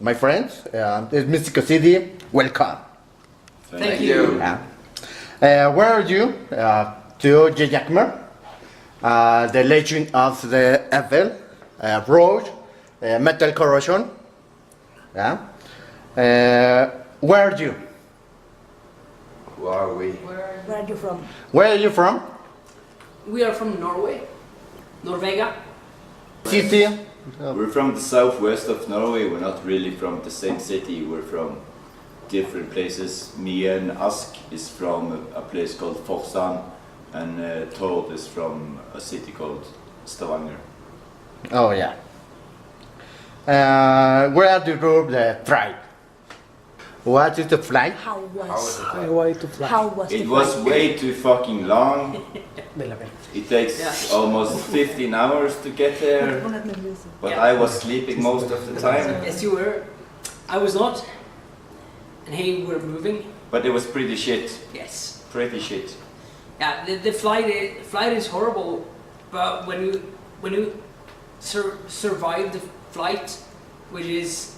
My friends, it's Mexico City. Welcome. Thank you. Where are you? To Jackman, the Legend of the Evil, Road, MetalCorrosivo. Yeah. Where are you? Who are we? Where are you from? Where are you from? We are from Norway, Noruega. City. We're from the southwest of Norway. We're not really from the same city. We're from different places. Me and Ask is from a place called Forsand, and TODA is from a city called Stavanger. Oh yeah. Where do you go the flight? What is the flight? How was? Way to fly. How was It the was flight? way too fucking long. Bella, bella. It takes almost 15 hours to get there, but Yeah. I was sleeping most of the time. Yes, you were. I was not. And he were moving. But it was pretty shit. Yes. Pretty shit. Yeah, the flight is horrible, but when you survive the flight, which is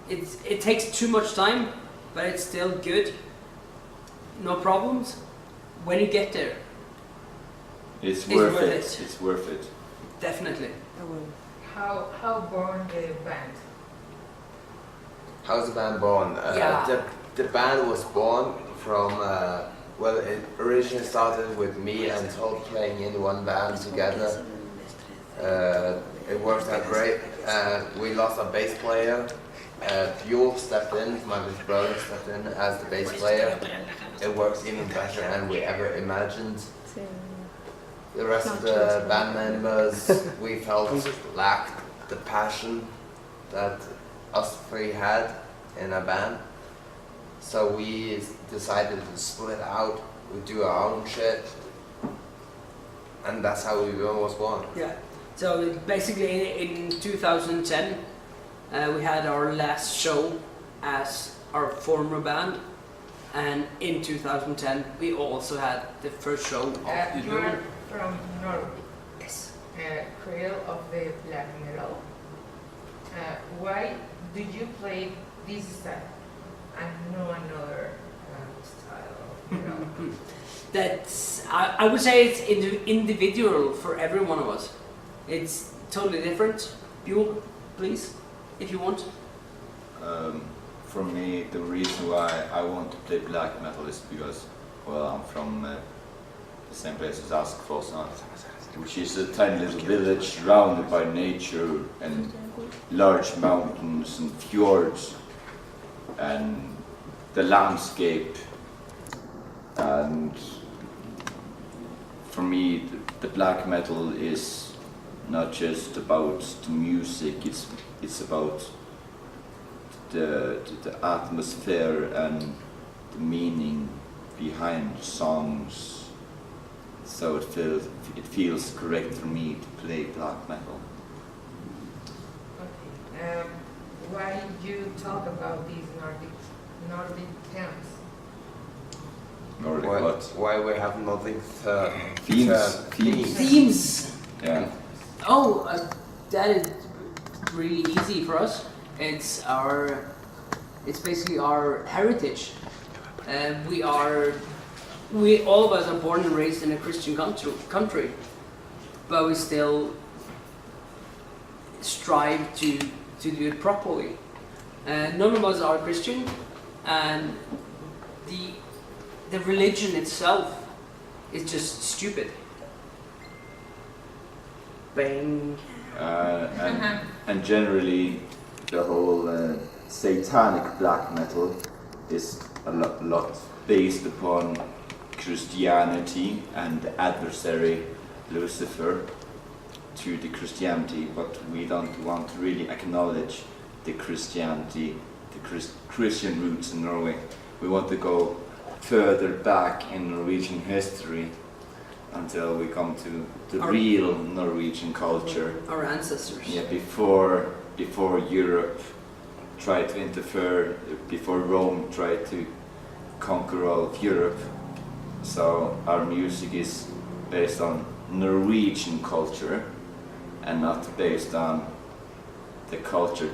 it takes too much time, but it's still good. No problems. When you get there, It's It's worth worth it. it. It's worth it. definitely. How born the band? How's the band born? Yeah. The band was born from, well, it originally started with me and Todd playing in one band together. It worked out great. We lost our bass player. Bjork stepped in, my big brother stepped in as the bass player. It works even better than we ever imagined. The rest of the band members, we felt lacked the passion that us three had in a band. So we decided to split out, we do our own shit, and that's how Uburen was born. Yeah. So basically, in 2010, we had our last show as our former band, and in 2010 we also had the first show of the You are group. from Norway, Yes. cradle of the black metal. Why did you play this style and no another style of metal? That's I would say it's individual for every one of us. It's totally different. You, please, if you want. For me, the reason why I want to play black metal is because, well, I'm from the same place as Ask, which is a tiny little village surrounded by nature and large mountains and fjords and the landscape. And for me, the black metal is not just about the music, it's about the atmosphere and the meaning behind the songs. So it feels correct for me to play black metal. Okay. Why you talk about these Nordic themes? Nordic what? Why we have nothing Themes. Themes. Yeah. Oh, that is really easy for us. It's basically our heritage. We all of us are born and raised in a Christian country, but we still strive to do it properly. None of us are Christian, and the religion itself is just stupid. Bang. And generally, the whole satanic black metal is a lot based upon Christianity and the adversary Lucifer to the Christianity, but we don't want to really acknowledge the Christianity, the Christian roots in Norway. We want to go further back in Norwegian history until we come to the real Norwegian culture. Our ancestors. Yeah, before Europe tried to interfere, before Rome tried to conquer all of Europe. So our music is based on Norwegian culture and not based on the culture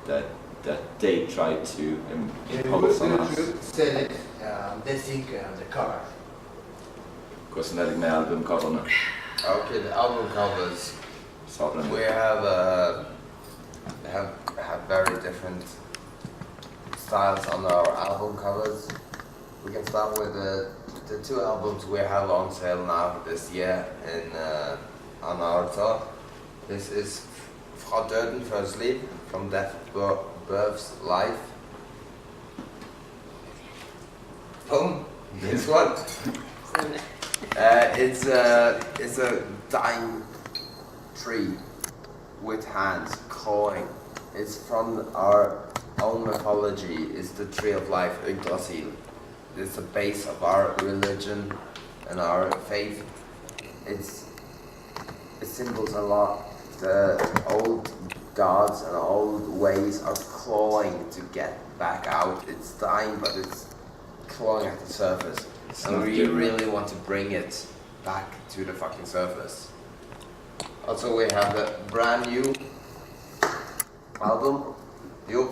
that that they try to impose on us. Select the thing the cover. Hvordan er det med albumcoverne? Okay, the album covers. Sådan. We have very different styles on our album covers. We can start with the two albums we have on sale now this year on our tour. This is Fra Døden Før Sleep, From Death Birth's Life. Boom, this one. It's a dying tree with hands clawing. It's from our own mythology. It's the tree of life, Yggdrasil. It's the base of our religion and our faith. It symbols a lot. The old gods and old ways are clawing to get back out. It's dying, but it's clawing at the surface. And we really want to bring it back to the fucking surface. Also, we have the brand new album. Jo.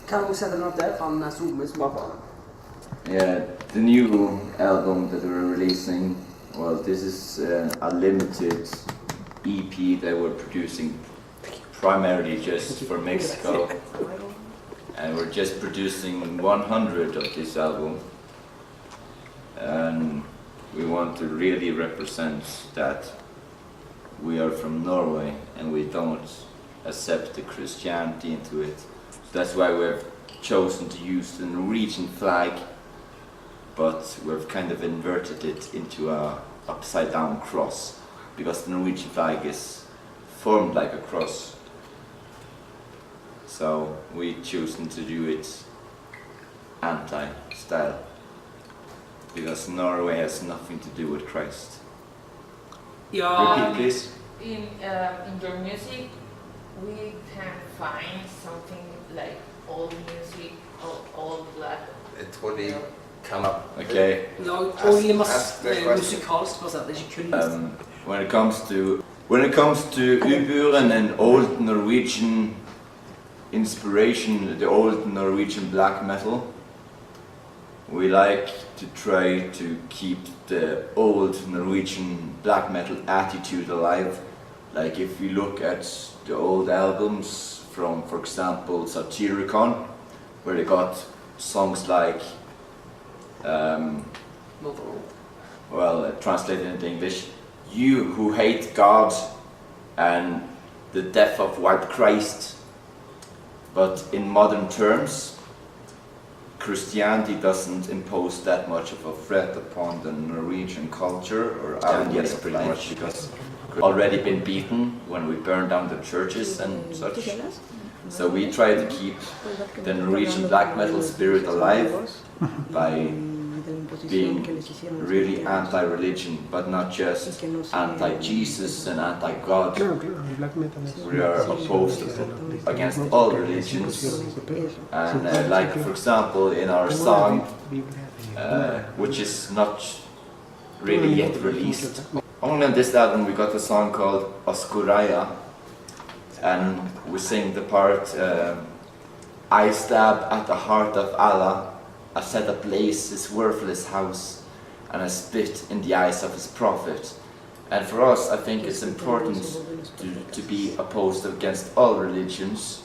Kan du sætte den op derfra, når zoomet småt? Yeah, the new album that we're releasing, well, this is a limited EP that we're producing primarily just for Mexico, and we're just producing 100 of this album, and we want to really represent that we are from Norway and we don't accept the Christianity into it. That's why we've chosen to use the Norwegian flag, but we've kind of inverted it into a upside down cross, because the Norwegian flag is formed like a cross. So we chosen to do it anti-style, because Norway has nothing to do with Christ. Repeat, please. In your music, we can find something like old music or old black. It totally come up. Okay. Ja, Ask och genom the question. musikaliskt på sätt, det är kunst. When it comes to Uburen and old Norwegian inspiration, the old Norwegian black metal, we like to try to keep the old Norwegian black metal attitude alive. Like if you look at the old albums from, for example, Satyricon, where they got songs like, translated into English, "You who hate God" and "The death of white Christ." But in modern terms, Christianity doesn't impose that much of a threat upon the Norwegian culture or our way of pretty life, much. because we've already been beaten when we burned down the churches and such. So we try to keep the Norwegian black metal spirit alive by being really anti-religion, but not just anti-Jesus and anti-God. Claro, claro, el black metal es... We are opposed against all religions, and like for example in our song, which is not really yet released. Only on this album we got a song called Oskuraya, and we sing the part, "I stab at the heart of Allah, I set ablaze his worthless house, and I spit in the eyes of his prophet." And for us, I think it's important to be opposed against all religions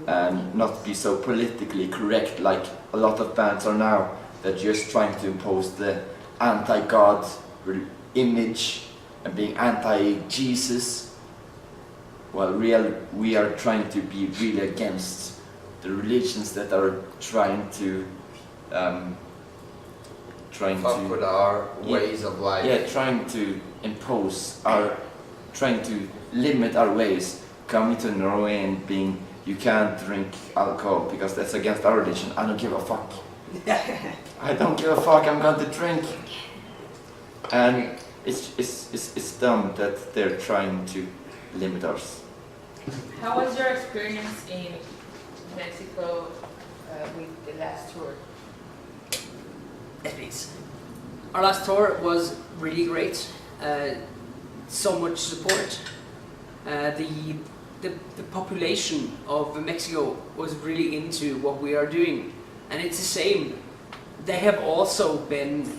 and not be so politically correct like a lot of bands are now, that just trying to impose the anti-God image and being anti-Jesus. Well, we are trying to be really against the religions that are trying to Fuck with our ways of life. Yeah, trying to impose trying to limit our ways. Coming to Norway and being, you can't drink alcohol because that's against our religion. I don't give a fuck. I don't give a fuck. I'm going to drink. And it's dumb that they're trying to limit us. How was your experience in Mexico with the last tour? Yes, please. Our last tour was really great. So much support. The the population of Mexico was really into what we are doing, and it's the same. They have also been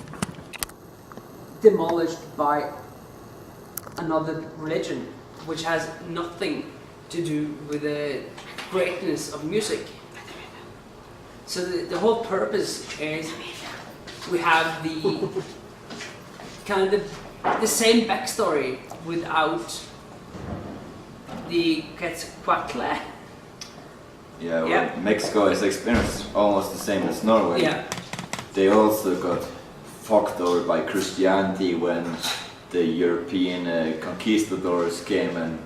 demolished by another religion, which has nothing to do with the greatness of music. So the whole purpose is we have the kind of the same backstory without the Quetzalcoatl. Yeah, well, Yeah. Mexico has experienced almost the same as Norway. Yeah, They also got fucked over by Christianity when the European conquistadors came and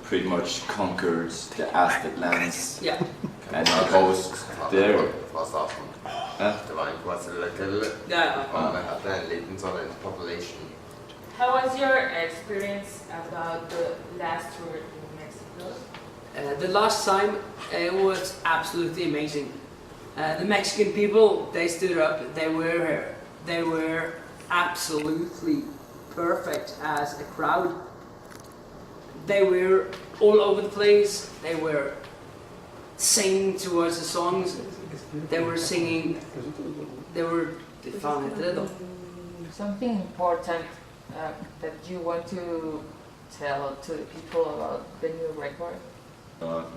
pretty much conquered the Aztec lands yeah. and imposed their... Det var en Quetzalcoatl. Yeah. Og vi hadde en liten sånn population. How was your experience about the last tour in Mexico? The last time it was absolutely amazing. The Mexican people, they stood up. They were absolutely perfect as a crowd. They were all over the place. They were singing towards the songs. They were singing. They were. Something important that you want to tell to the people about the new record?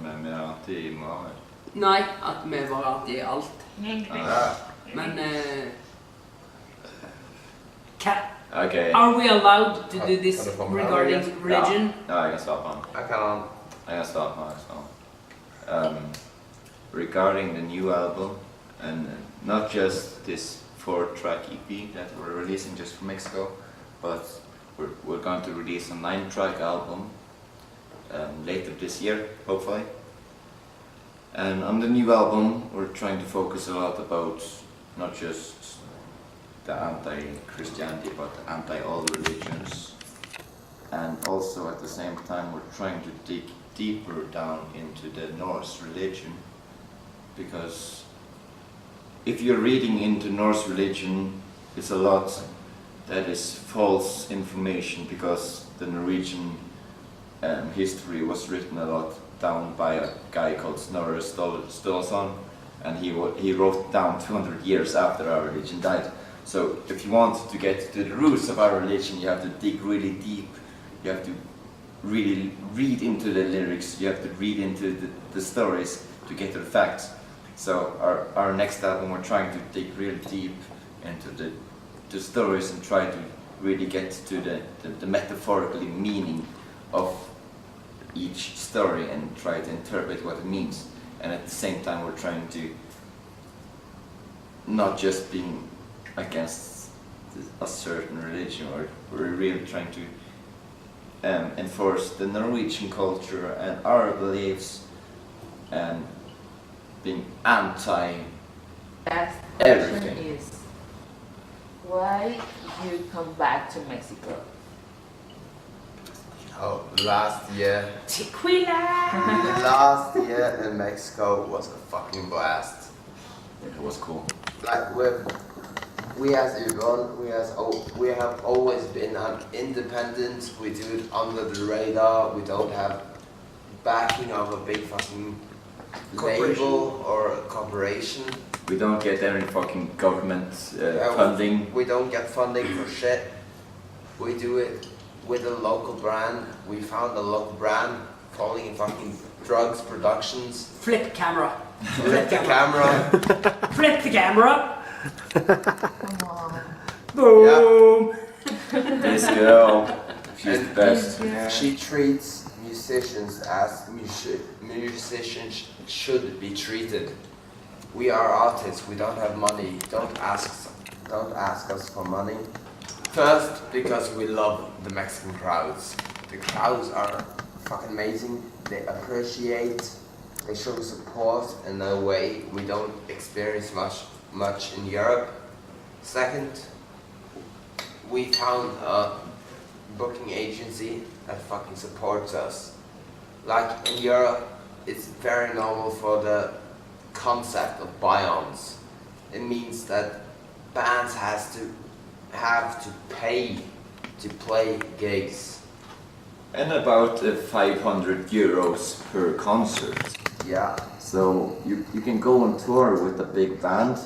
Men vi er alltid i morgen. Nei, at vi var alltid i alt. Men Okay. are we allowed to do this regarding religion? Ja, jeg kan starte på den. I can start now. Regarding the new album, and not just this 4-track EP that we're releasing just for Mexico, but we're going to release a 9-track album later this year, hopefully. And on the new album, we're trying to focus a lot about not just the anti-Christianity, but anti-all religions. And also at the same time, we're trying to dig deeper down into the Norse religion, because if you're reading into Norse religion, it's a lot that is false information, because the Norwegian history was written a lot down by a guy called Snorre Sturluson, and he wrote down 200 years after our religion died. So if you want to get to the roots of our religion, you have to dig really deep. You have to really read into the lyrics. You have to read into the stories to get to the facts. So our next album, we're trying to dig really deep into the stories and try to really get to the metaphorical meaning of each story and try to interpret what it means. And at the same time, we're trying to not just being against a certain religion, or we're really trying to enforce the Norwegian culture and our beliefs, and being anti Last everything. question is, why you come back to Mexico? Oh, last year Tequila! last year in Mexico was a fucking blast. It was cool. Like we as Uburen, we have always been independent. We do it under the radar. We don't have backing of a big fucking label or a corporation. We don't get any fucking government funding. We don't get funding for shit. We do it with a local brand. We found a local brand calling it fucking Drugs Productions. Flip camera. Flip the camera. Flip the camera. Come on. Boom. This girl, she's the best. She treats musicians as musicians should be treated. We are artists. We don't have money. Don't ask us for money. First, because we love the Mexican crowds. The crowds are fucking amazing. They appreciate. They show support in a way we don't experience much in Europe. Second, we found a booking agency that fucking supports us. Like in Europe, it's very normal for the concept of buy-ons. It means that bands have to pay to play gigs. And about 500 euros per concert. Yeah. So you can go on tour with a big band.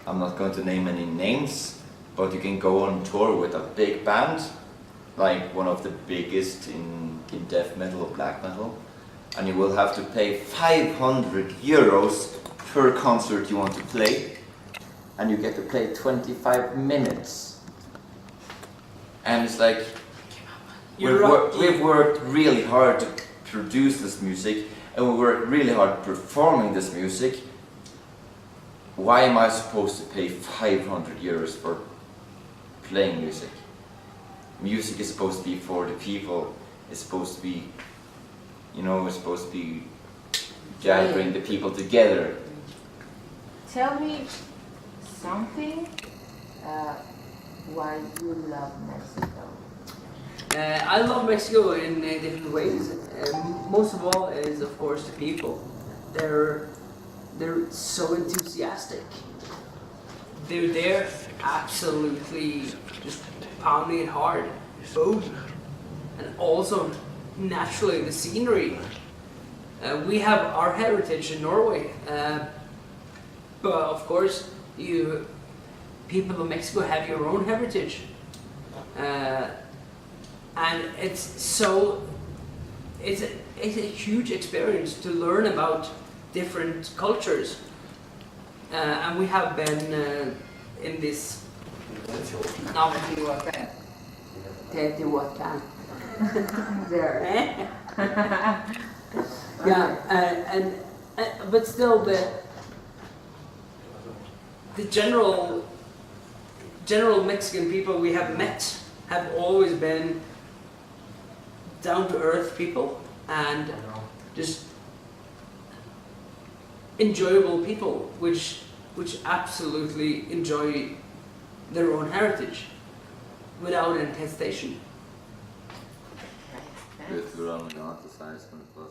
I'm not going to name any names, but you can go on tour with a big band, like one of the biggest in death metal or black metal, and you will have to pay 500 euros per concert you want to play, and you get to play 25 minutes. And it's like, we've worked really hard to produce this music, and we worked really hard performing this music. Why am I supposed to pay 500 euros for playing music? Music is supposed to be for the people. It's supposed to be, it's supposed to be gathering the people together. Tell me something why you love Mexico. I love Mexico in different ways. Most of all is, of course, the people. They're so enthusiastic. They're there absolutely just pounding it hard. Boom. And also, naturally, the scenery. We have our heritage in Norway. But of course, people of Mexico have your own heritage. And it's a huge experience to learn about different cultures. And we have been in this Teotihuacan. There. Yeah, but still the general Mexican people we have met have always been down-to-earth people and just enjoyable people, which absolutely enjoy their own heritage without any hesitation. Vet du hur han har inte Sveriges på